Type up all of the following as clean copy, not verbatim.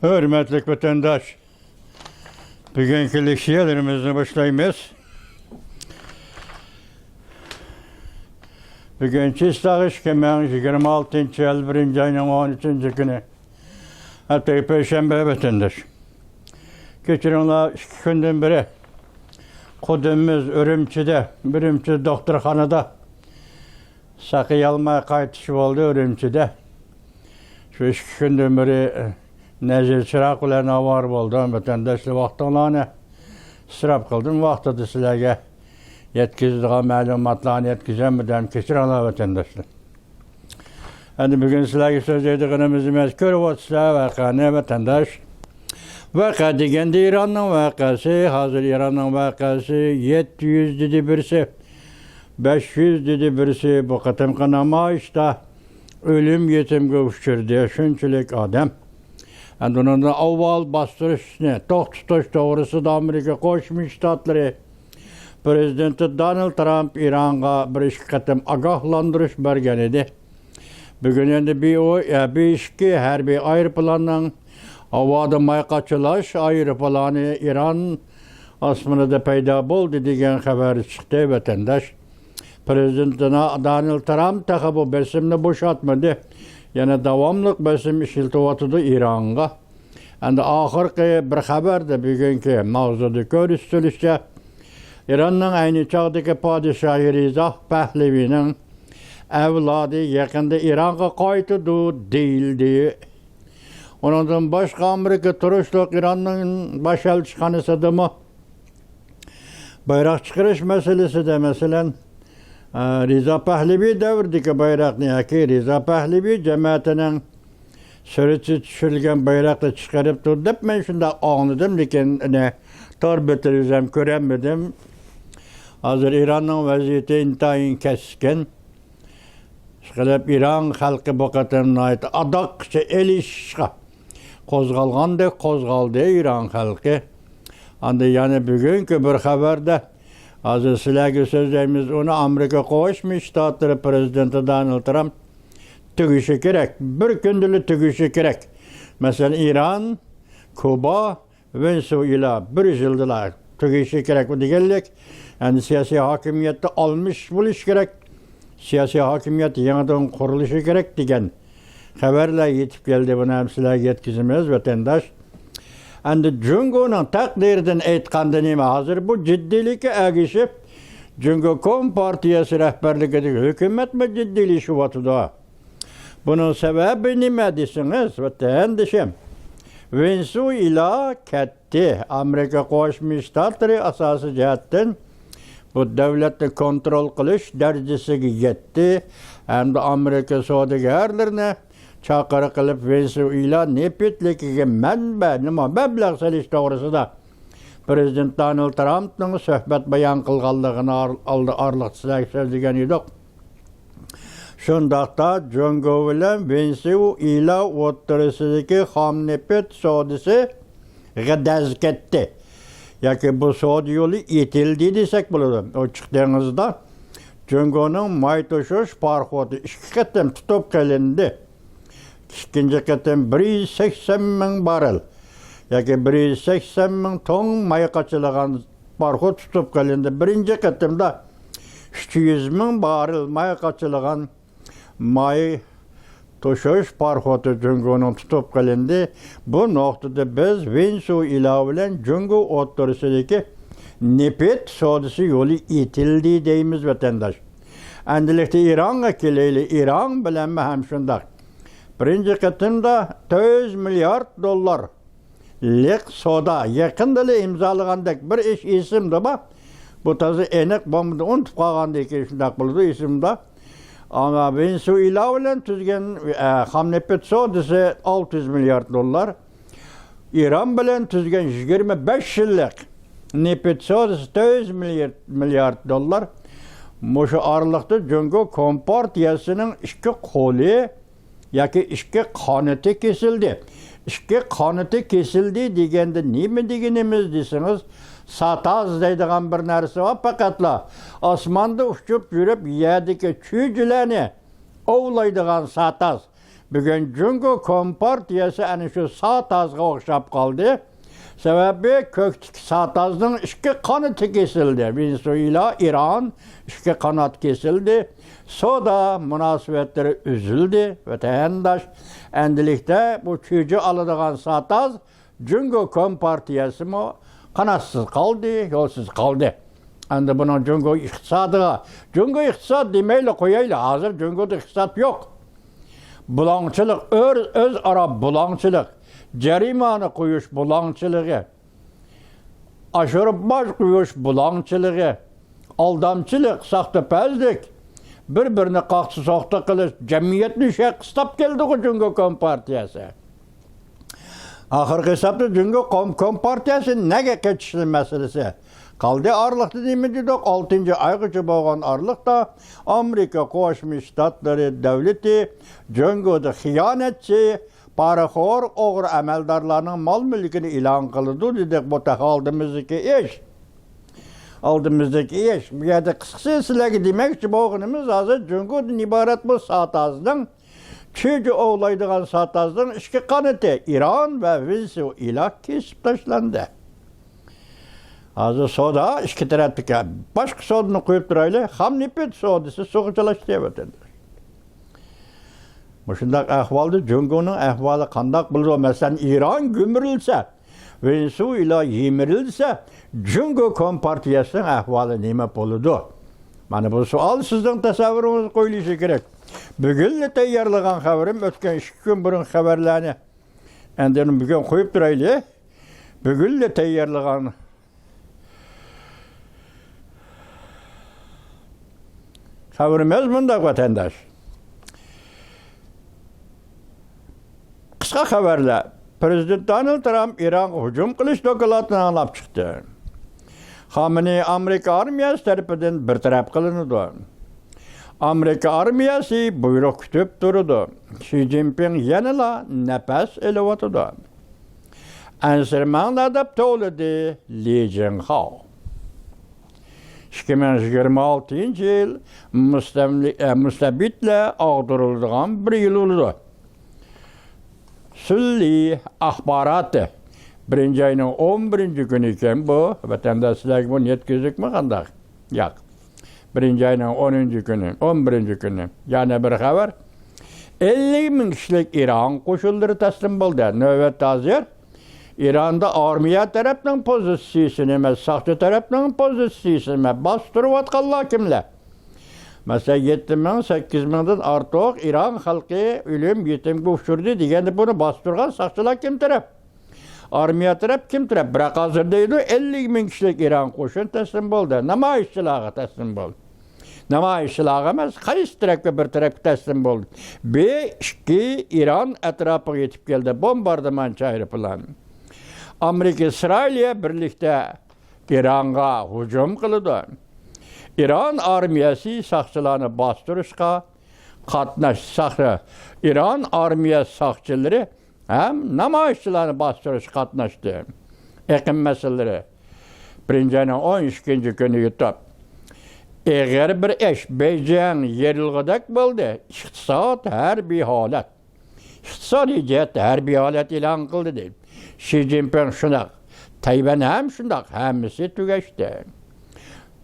Hürmetli vatandaş, bugünkü leksiyalarımızı başlayımız. Bugün Çistağı Kemen 26. yıl 1. ayının 13. günü. Hatta Perşembe vatandaş. Geçirinler 2 günden beri Kudümüz Ürümçi'de, Ürümçi doktorxanada sakı almaya kayıtışı oldu Ürümçi'de. Şu 2 günden beri Nezir çıraklarına var oldu. Vatandaşlı vaxtlarını sırap kıldım. Vaxtı da sizlerge yetkizdiği malumatlarını yetkizemeden keçirenler vatandaşlı. Şimdi bugün sizlerge söz edildiğimizi mezkür olsa vakane vatandaş. Vaka degende İran'ın vakası, hazır İran'ın vakası 700 dedi birisi, 500 dedi birisi bu katım kanama işte ölüm yetim kavuşturdu. Şunçilik adam. Yani onun da avval bastırışını, tutuş doğrusu da Amerika Koşmuş Ştatları Prezidenti Donald Trump İran'a bir katım agahlandırış bergen idi. Bugün endi bir işki her bir aeroplanın havada mayqaçılaş aeroplanı İran asmanında payda boldu degan haber çıktı vatandaş. Prezidentine Donald Trump tabi bu besimini boşaltmadı. Yani devamlılık besim işiltivatıdı İran'a. Yani ahırki bir haber de bugünkü mavzuda görüştürüşçe İran'ın aynı çağdaki padişahı Reza Pahlavi'nin evladı yakında İran'a kaytıdı değildi. Ondan başka Amerika turuşluk İran'ın baş elçixanası da mı? Bayrak çıkarış meselesi de mesela Reza Pahlavi devirdeki bayrak ne ki Reza Pahlavi cemaatinin sürücü düşürülgen bayrakla çıkarıp durdu. Ben şunda anladım lekin ne tar bitirizem göremedim. Hazır İran'ın vaziyeti intayin keskin. Şıkılıp İran halkı bu kadarına ait adakça el işe kozgaldı İran halkı. Yani bugünkü bir haberde hazır silahı sözlerimiz onu Amerika Koşmuş Ştatları Prezidenti Donald Trump tügüşü gerek. Bir gündülü tügüşü gerek. Mesela İran, Kuba, Venezuela bir yıldılar tügüşü gerek. Bu diyelik yani siyasi hakimiyeti almış buluş gerek. Siyasi hakimiyet yeniden kuruluşu gerek diyen haberler yetip geldi buna hemsiler yetkizimiz vatandaş. Endi Cungo'nun takdirden aytqanda nima hazır bu ciddilikka ergişip Cungo Kompartiyasi rahbarligidagi hukumat mı jiddiylashyapti? Bunun sebebi nima desiniz? Vatandaşım. Venezuela katta Amerika Qo'shma Shtatlari asosiy jihatdan bu devletni kontrol qilish darajasiga yetdi. Hamda Amerika savdogarlarini chaqiriq qilib Venezuela nepetligiga manba nima mablag' solish to'g'risida Prezident Donald Trumpning suhbat bayon qilganligini arliqchilar so'zlagan edik. Shundaqda Jungo bilan Venezuela o'rtasidagi xom nepet savdosi g'adaz ketdi. Yoki bu savdo yo'li etildi desak bo'ladi. Ochiq dengizda Jungoning may toshish parxodi 2 qatim tutib qilindi. İkinci qatim 180 ming barrel yoki 180 ming ton may qaçılagan parxod tutib qilindi. Birinci qatimda 300 ming barrel may qaçılagan may toshish parxodi Jungoning tutib qilindi. Bu noktada biz Venezuela bilan Jungo o'rtasidagi nepet savdosi yo'li etildi deymiz vatandaş. Endilikda İran'a keleyli İran bilan ham shundaq. Birinci qatimda 100 milyard dollar lik soda yakında imzalagandak bir iş isimde bak. Bu tarzı enek bombada unutib qolgandek shundaq bo'ldi isimda. Ama Venezuela bilan tuzgan xamnepet sodasi 600 milyard dollar. İran bilan tuzgan 25 yillik nepet sodasi 100 milyard dollar. Muşu aralıqda Jungo Kompartiyasining ikki qo'li yoki ikki qanoti kesildi. Ikki qanoti kesildi deganda nima deganimiz desiniz? Sataz deydigan bir narsa var faqatla osmonda uchib yurib yerdagi chuyjilarni ovlaydigan sataz. Bugün Cungo Kompartiyası yani şu Satazga okşap kaldı. Sebebi kökteki Sataz'ın iki kanatı kesildi. Venezuela, İran iki kanat kesildi. Soda münasebetleri üzüldü ve tehendaş endilikte bu çücü alıdığan Sataz Cungo Kompartiyası mı kanatsız kaldı, yolsuz kaldı. Endi bunun Cungo iktisadı, Cungo iktisat demeyle koyayla hazır Cungo'da iktisat yok. Bulancılık, öz ara bulancılık, cerimanı koyuş bulancılığı, aşırı baş koyuş bulancılığı, aldamçılık, sahtepezlik, birbirini kalktı sohta kılış, cemiyetli şey kıstap geldi o Cungo Kompartiyası. Ahırkı hesapta Cungo Kompartiyası nege geçişli meselesi. Kaldı arlıqda demedik, 6. aygıcı boğan arlıqda Amerika Koşmuş Ştatları devleti Cungo'da xiyanetçi, paraxor, oğur əməldarlarının mal mülkünü ilan kılıdı dedik bu tak aldığımızdaki iş. Aldığımızdaki iş. Bu yerde kısıksı silegi demek ki boğunumuz hazır Cungo'dan ibaret bu Sataz'dan çünkü oğlaydığın Sataz'dan iki kanıtı İran ve Venezuela kesip taşlandı. Hazır soda iki taraftık ya. Başka sodunu koyup durayla ham nipet sodası soğucalaştı evet. Bu şundak ahvalda Cungo'nun ahvalı kandak bulur. Mesela İran gümürülse, Venezuela yemirilse Cungo Kompartiyası'nın ahvalı nime buludu. Yani bu sual sizden tasavvurunuz koyuluşu gerek. Bugün teyyarlagan haberim ötken 2 gün burun haberlerini endinin bugün koyup durayla bugün teyyarlagan haberimiz bunda vatandaş. Kısa haberle Prezident Donald Trump İran hücum kılış dokulatını anlap çıktı. Xamenei Amerika armiyası tarafından bir taraf kılındı. Amerika armiyası buyruk kütüp durdu. Xi Jinping yanıla nefes elevatıdı. Ensirmanla adapte oldu Li Jinghao. 2026 yıl müstebitle ağdırıldığın bir yıl oldu. Sülli ahbaratı. 1. ayının 11. günü iken bu, vatandaşlar bunu yetkizlik mi kandak? Yok. 1. ayının 10. günü, 11. günü. Yani bir haber. 50.000 kişilik İran koşulları teslim oldu. Nöbet hazır. İran'da armiya tarafının pozisyonu, sahtı tarafının pozisyonu bastırıp atkallar kimle? Mesela 7.000-8.000'den artıq İran halkı ölüm, yetim kufşurdu degende bunu bastırgan sahtçılar kim taraf? Armiya taraf kim taraf? Bırak hazırdaydı 50.000 kişilik İran koşun teslim oldu. Namayişçılığa teslim oldu. Namayişçılığa emas, qaysi tarafga bir taraf teslim oldu. B-2 İran etrafı yetip geldi. Bombardıman çayırı plan. Amerika İsrail'e birlikte İran'a hücum kılıdı. İran armiyası saxçılarını bastırışqa qatnaşdı. İran armiya saxçıları hem namayişçilerini bastırış qatnaşdı. Eqim meseleleri. 1. ayının 12. günü yutup. Eğer bir eş beyceğin yerilgıdak buldu. İktisat her bir halet. İktisadi cihet her bir halet ilan kıldı değil. Xi Jinping şunak. Tayvan hem şunak. Hemisi tügeçti.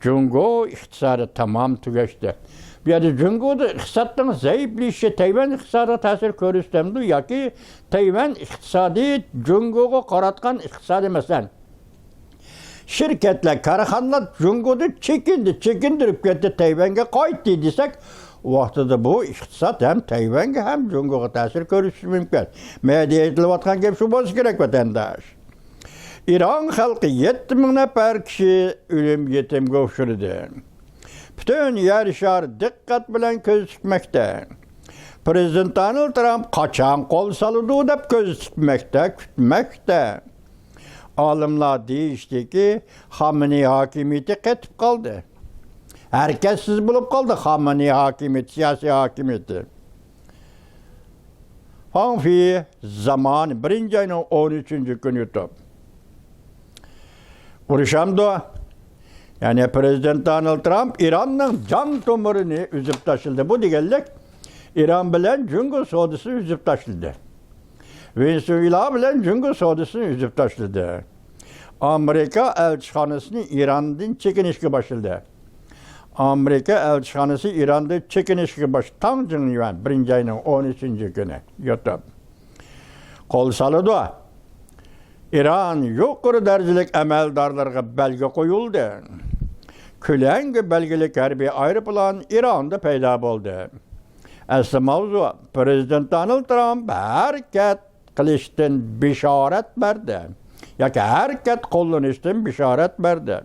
Cungo iktisadı tamam tügeçti. Yani Cungo'da iktisatın zayıflayışı Tayvan iktisadı tesir körüstemdi. Ya ki Tayvan iktisadi Cungo'ga qaratgan iktisadi mesela. Şirketler, karxanalar Cungo'da çekindirip gitti Tayvan'a qaytdı desek, o vaxtda bu iktisat hem Tayvan'a hem Cungo'ga tesir körüsü mümkün. Medyaya edilatkan gep şu boz gerek vatandaş. İran halkı 7.000 nefer kişi ölüm yetim kavuşurdu. Bütün yer şar dikkat bilen göz dikmekte. Prezident Donald Trump kaçan kol salıdı dep göz dikmekte, kütmekte. Alımlar değişti ki Xamenei hakimiyeti ketip kaldı. Herkes siz bulup kaldı Xamenei hakimiyeti, siyasi hakimiyeti. Hangi zaman 1. ayının 13. günü yutup. Uruşamdı. Yani Prezident Donald Trump İran'ın can tomarını üzüp taşıldı. Bu digellik İran bilen Cungo sodasını üzüp taşladı. Venezuela bilen Cungo sodasını üzüp taşladı. Amerika elçixanasını İran'dan çekinişke başladı. Amerika elçixanası İran'da çekinişke başladı. Tam cınıyan 1. ayının 13. günü yotup. Kol salıdı. İran yukarı derecelik emeldarlarına belge koyuldu. Külengi belgelik harbiy aeroplan İran'da peyda oldu. Aslı mavzu Prezident Donald Trump hareket kılıştın bişaret verdi. Yoki hareket kullanıştın bişaret verdi.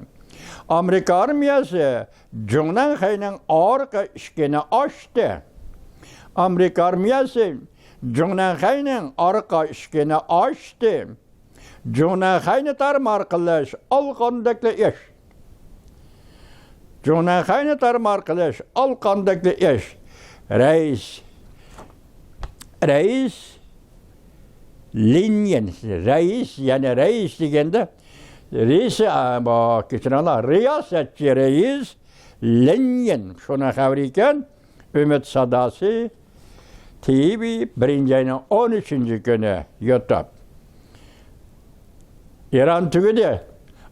Amerika armiyası Cunnan Xey'nin arka işkini açtı. Amerika armiyası Cunnan Xey'nin arka işkini açtı. Cunnan Xey'ni tarım arkadaş alkandaklı iş. Cunnan Xey'ni tarım arkadaş alkandaklı iş. Reis Linyen, reis yani reis degende riyasetçi reis Linyen şuna habriken Ümit Sadası TV 1. ayının 13. günü YouTube. İran tügüdü.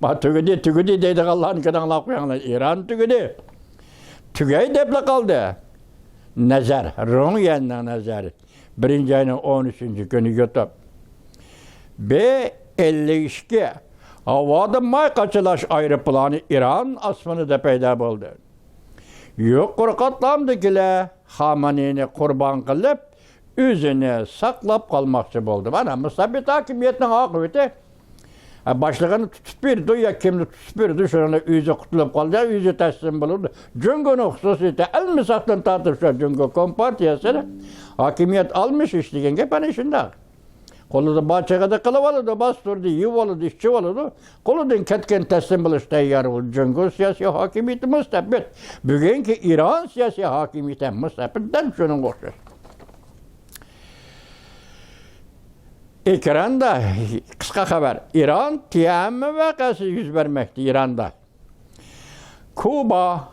Bak tügüdü dedi Allah'ın kadınlar koyanlar. İran tügüdü. Tügey deple kaldı. Nazar, Rongyen'den nazar. 1. ayının 13. günü YouTube. B-52 havada may kaçılaş aeroplanı İran asmanıda peyda oldu. Yukarı katlamdakiler Xamenei'ni kurban kılıp üzünü saklap kalmakçı oldu. Bana müsabit hakimiyetinin akıbeti başlığını tutup bir duya kimini tutup bir düşürene yüzü kutulup kaldı, yüzü teslim bulundu. Cungo'nun hususiyeti el misaktan tartışıyor Cungo Kompartiyası'nı. Hakimiyet almış işleyen gepen işinde. Kolu bahçede da kılıvalıdı, bastırdı, yuvalıdı, işçi valıdı. Koludun ketken teslim buluş teyyarı oldu. Cungo siyasi hakimiyeti müstebbit. Bugünkü İran siyasi hakimiyeti müstebbitten şunun koşuyor. Ekranda kısa haber. İran tiyamı vakası yüz vermekte İran'da. Kuba,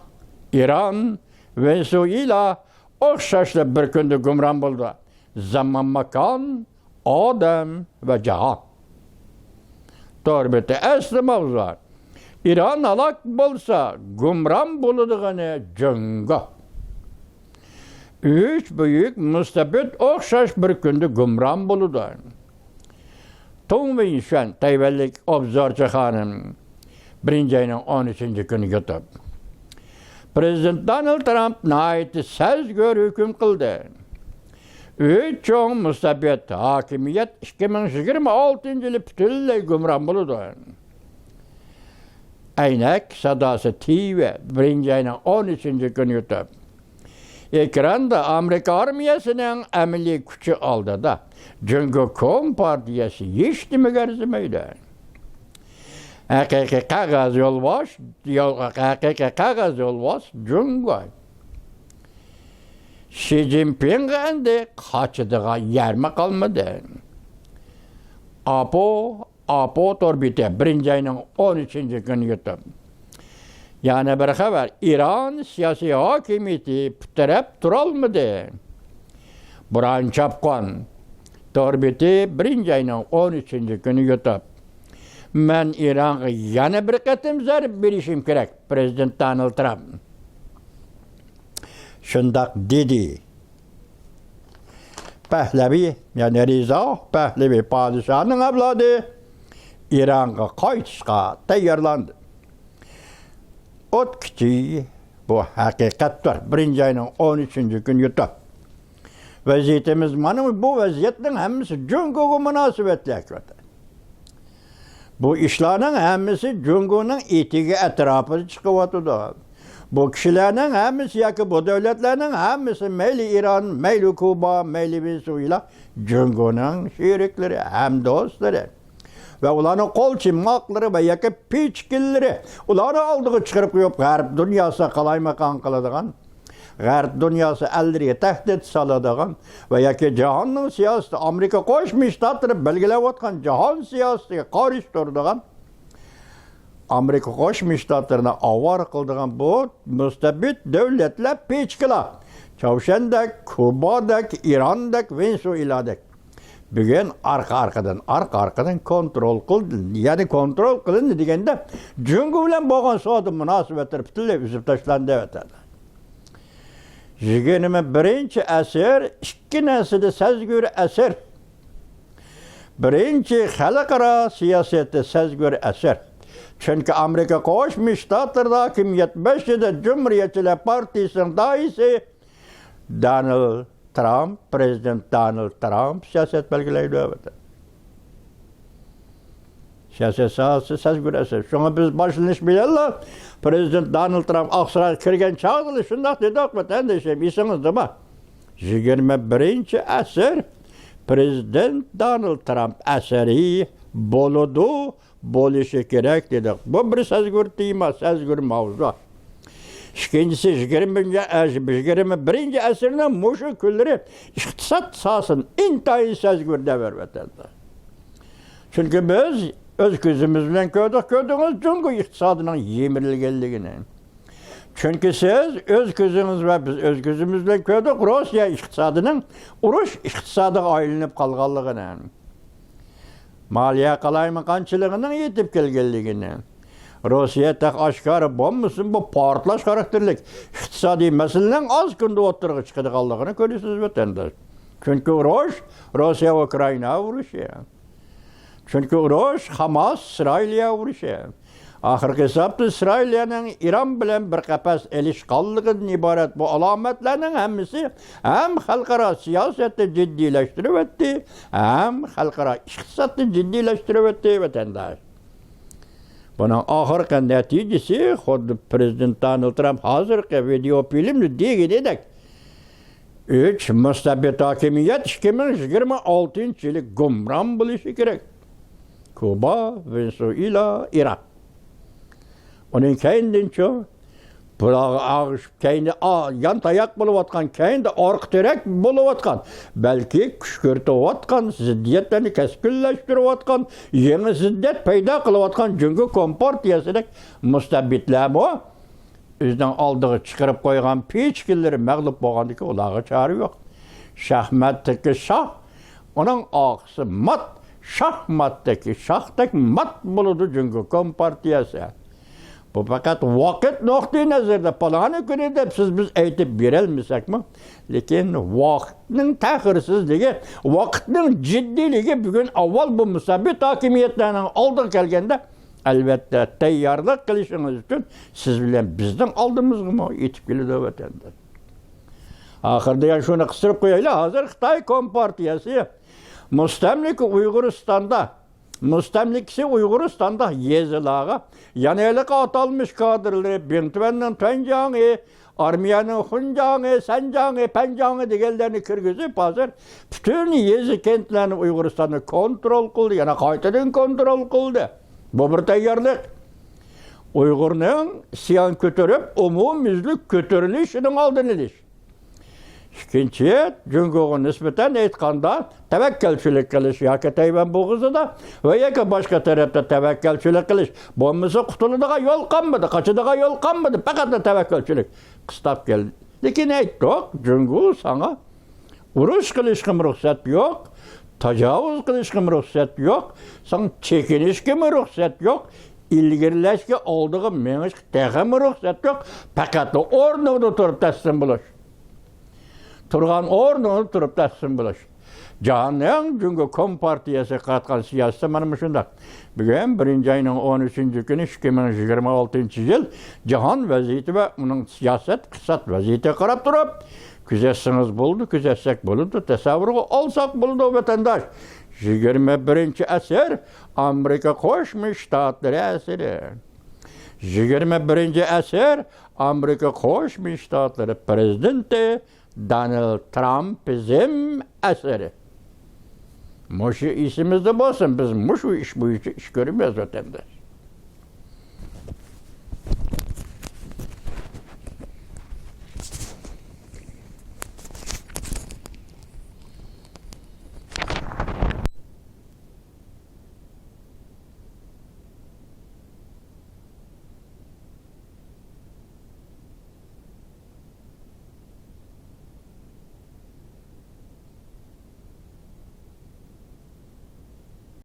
İran, Venezuela okşaşlı bir günde gümran buldu. Zaman makan, adam ve cihan. Doğru bitti. Aslı mavzu. İran alak bulsa gümran buluduğunu cunga. Üç büyük müstebit okşaş bir günde gümran buludu. Tüm ve inşan teyvellik obzorcu hanım 1. ayının 13. günü YouTube. Prezident Donald Trump nihayeti söz gör hüküm kıldı. Üç çoğun müstabit hakimiyet 2026 yılı bütünle gümran buludu. Aynak Sadası TV 1. ayının 13. günü YouTube. Ekranda Amerika armiyasının emeli gücü aldı da. Cungo Kompartiyası hiç mi gerzimeydi? Hakiki kağız yolbaş, hakiki kağız yolbaş Cungo. Xi Jinping endi kaçıdığa yer mi kalmadı? Apo torbite 1. ayının 13. günü YouTube. Yani bir haber, İran siyasi hakimiyeti püterep duralmadı. Burhan Çapkan, torbiti 1. ayının 13. günü YouTube. Men İran'a yana bir katım zarip bir işim gerek, Prezident Donald Trump. Şundak dedi. Pehlevi, yani Reza Pehlevi padişahının evladı, İran'a kaçışa tayarlandı. Ot küçüğü bu hakikat var. 1. ayının 13. günü YouTube. Vaziyetimiz manımız bu vaziyetin hemisi Cungo'ya münasebetli hakikaten. Bu işlerin hemisi Cungo'nun itigi etrafı çıkıvatıdır. Bu kişilerin hemisi yakı bu devletlerin hemisi meyli İran, meyli Kuba, meyli Venezuela Cungo'nun şirikleri hem dostları. Ve ulanın kol çimmakları ve yakı piçkilleri ulanı aldığı çıkarıp yok garip dünyası kalaymakan kıladığın garip dünyası eldiriye tehdit saladığın ve yakı cihanın siyaseti Amerika koşmuş tatırıp belgelev atkan cihan siyaseti karıştırdığın Amerika koşmuş tatırına avar kıldığın bu müstebit devletle piçkila Çavuşendek, Kuba'dek, İran'dek, Venezuela'dek. Bugün arka-arkadan kontrol kıldı. Yani kontrol kılındı degende, Cüngü bilen boğan soğudu münasibetler bütünle üzüp taşlandı evet. 21. əsr, 2 nəsli səzgür əsr. 1. xalqara siyaseti səzgür əsr. Çünkü Amerika Koşmuş Ştatlar'da hakimiyet 5'de Cumhuriyetçiler Partisi'nin daisi Donald Trump, Prezident Donald Trump siyaset belgeleri evet. Siyaset sahası səzgür əsr. Şuna biz başlanış bilərlər. Prezident Donald Trump Aksaray'a kirgen çağırdı, şundak dedi hakikaten de isiniz değil mi? 21. əsr Prezident Donald Trump əseri boludu, boluşu gerek dedik. Bu bir səzgür tema, səzgür mavzu. İkincisi 21. əsrinin muşu külleri iktisat sahasının intayı səzgürde vervetende. Çünkü biz öz gözümüzle gördüğünüz Cumhur iktisadının yemirilgenliğini. Çünkü siz öz gözünüz ve biz öz gözümüzle gördük Rusya iktisadının uruş iktisadı aylanıp kalganlığını. Maliye kalaymakançılığının yetip gelgenliğini. Rusya tek aşkarı bombusun bu partlaş karakterlik iktisadi meselenin az günde oturuğa çıkıdığallığını görüyorsunuz vatandaş. Çünkü Rusya Ukrayna vuruşu. Çünkü uruş Hamas İsrail'e vuruşu. Ahırki hesapta İsrail'in İran bilen bir kapes ilişkallıkın ibaret bu alametlerinin hemisi hem halkara siyasette ciddileştirivetti hem halkara iktisatta ciddileştirivetti vatandaş. Bunun ahırki neticesi Prezident Donald Trump hazırki video filmli diye dedik. 3. Müstabit hakimiyet 2026 yılı gumran buluşu gerek. Kuba, Venezuela, İran. Onun kendinden çok, kendi yan tayak buluvatkan, kendi ork terek buluvatkan, belki küşkürtüvatkan, ziddiyetlerini keskilleştirivatkan, yeni ziddet peyda kılıvatkan çünkü kompartiyasıdaki müstabitler bu. Bizden aldığı çıkarıp koygan piçkilleri mağlup boğandaki ulağı çağrı yok. Şahmattaki şah, onun ağısı mat, şahmattaki mat buludu çünkü kompartiyası. Bu fakat vakit noktayı nazarda palanı günü de siz biz eğitip birelmisek mi? Lakin vakitinin tahırsızlığı, vakitinin ciddiliği bugün avval bu müsabbit hakimiyetlerinin aldığı gelgende elbette teyyarlık kılışınız için siz bilen bizden aldığımız gibi itip geliyor vatandaş. Ahırda yani şunu kısırıp koyayla hazır Xitay Kompartiyası Müstemlik Uyguristan'da yezilağa yanaylık atalmış kadırları Bintven'in Tencan'ı, Armiyan'ın Huncan'ı, Sencan'ı, Pencan'ı digellerini kırgızıp hazır bütün yezi kentlerini Uyguristan'ı kontrol kıldı, yani kaytadan kontrol kıldı. Bu bir teyyarlık. Uygur'un siyan kötürüp umumizlik kötürülüşünün aldığını ediş. İkinci, Cüngü'nün nispeten etkanda tevekkelçilik kılış, yaki Tayvan boğuzu da ve yaki başka tarafta tevekkelçilik kılış. Bombası kutuluduğuna yol kalmadı, kaçıdığa yol kalmadı, fakat da tevekkelçilik kıstap geldi. Lakin yok, Cüngü sana uruş kılışkım ruhsat yok, tecavüz kılışkım ruhsat yok, sana çekinişkim ruhsat yok, ilgirileşki olduğu meniş tehim ruhsat yok, fakat da ornunu turup teslim buluş. Turgan ornunu turup teslim buluş. Cahanın çünkü Kompartiyası katkan siyaseti manım şunda. Bugün 1. ayının 13. günü 2026 yıl cahan vaziyeti ve onun siyaset kısat vaziyeti karab durup küzetsiniz buldu, küzetsek bulundu, tesavvuru olsak bulundu vatandaş. 21. əsr Amerika Koşmuş Ştatları əsri. 21. əsr Amerika Koşmuş Ştatları Prezidenti Donald Trump bizim əsri. Muşu isimizde olsun, biz muşu iş bu iş görmüyoruz vatandaş.